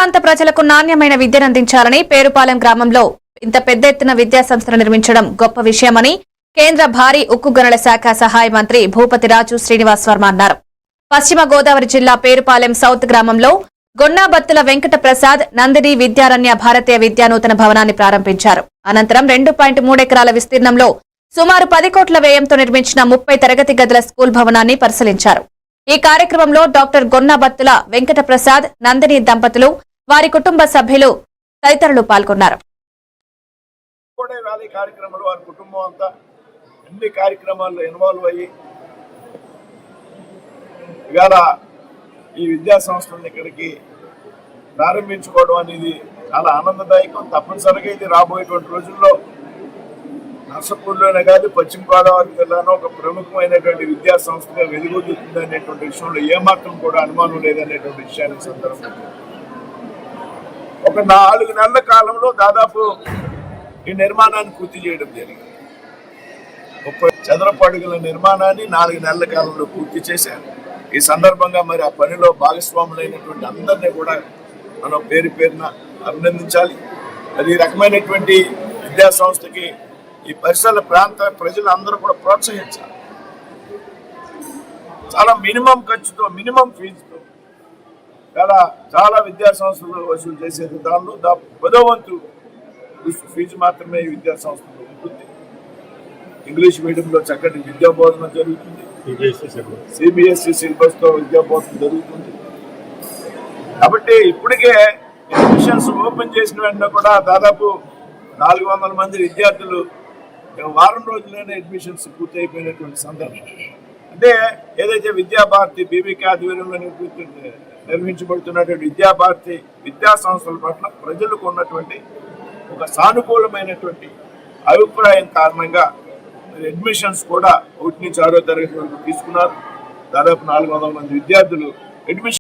ప్రాంత ప్రజలకు నాణ్యమైన విద్యను అందించాలని పేరుపాలెం గ్రామంలో ఇంత పెద్ద ఎత్తున విద్యాసంస్థలు నిర్మించడం గొప్ప విషయమని కేంద్ర భారీ ఉక్కు గనుల శాఖ సహాయ మంత్రి భూపతి రాజు శ్రీనివాస్ వర్మ అన్నారు. పశ్చిమ గోదావరి జిల్లా పేరుపాలెం సౌత్ గ్రామంలో గొన్నాబత్తుల వెంకట ప్రసాద్ నందిని విద్యారణ్య భారతీయ విద్యానూతన భవనాన్ని ప్రారంభించారు. అనంతరం 2.3 ఎకరాల విస్తీర్ణంలో సుమారు 10 కోట్ల వ్యయంతో నిర్మించిన 30 తరగతి గదుల స్కూల్ భవనాన్ని పరిశీలించారు. ఈ కార్యక్రమంలో డాక్టర్ గొన్నాబత్తుల వెంకట ప్రసాద్ నందిని దంపతులు, వారి కుటుంబ సభ్యులు తదితరులు పాల్గొన్నారు. అన్ని కార్యక్రమాల్లో ఇన్వాల్వ్ అయ్యి ఇవాళ ఈ విద్యా సంస్థలను ఇక్కడికి ప్రారంభించుకోవడం అనేది చాలా ఆనందదాయకం. తప్పనిసరిగా ఇది రాబోయేటువంటి రోజుల్లో నర్సపూర్లోనే కాదు పశ్చిమ గోదావరి జిల్లాలో ఒక ప్రముఖమైనటువంటి విద్యా సంస్థగా వెలుగొందుతుంది అనేటువంటి విషయంలో ఏమాత్రం కూడా అనుమానం లేదనేటువంటి విషయాన్ని సందర్భంగా ఒక 4 నెలల కాలంలో దాదాపు ఈ నిర్మాణాన్ని పూర్తి చేయడం జరిగింది. 30 చదరపు అడుగుల నిర్మాణాన్ని 4 నెలల కాలంలో పూర్తి చేశారు. ఈ సందర్భంగా మరి ఆ పనిలో భాగస్వాములైనటువంటి అందరినీ కూడా మనం పేరు పేరున అభినందించాలి. మరి ఈ రకమైనటువంటి విద్యా సంస్థకి ఈ పరిసర ప్రాంత ప్రజలందరూ కూడా ప్రోత్సహించాలి. చాలా మినిమం ఖర్చుతో, మినిమం ఫీజుతో చాలా విద్యా సంస్థలు వసూలు చేసేది దానిలో 10వ వంతు ఫీజు మాత్రమే ఈ విద్యా సంస్థలు ఉంటుంది. ఇంగ్లీష్ మీడియంలో చక్కటి విద్యాబోధన జరుగుతుంది. సిబిఎస్ఈ సిలబస్ తో విద్యాబోధన జరుగుతుంది. కాబట్టి ఇప్పటికే అడ్మిషన్స్ ఓపెన్ చేసిన వెంటనే కూడా దాదాపు 400 మంది విద్యార్థులు వారం రోజుల్లోనే అడ్మిషన్స్ పూర్తి అయిపోయినటువంటి సందర్భం. అంటే ఏదైతే విద్యాభారతి బీబీకే ఆధ్వర్యంలో నిర్వహించబడుతున్నటువంటి విద్యాభారతి విద్యా సంస్థల పట్ల ప్రజలకు ఉన్నటువంటి ఒక సానుకూలమైనటువంటి అభిప్రాయం కారణంగా అడ్మిషన్స్ కూడా 1 నుంచి 6వ తరగతి వరకు తీసుకున్నారు. దాదాపు 400 మంది విద్యార్థులు అడ్మిషన్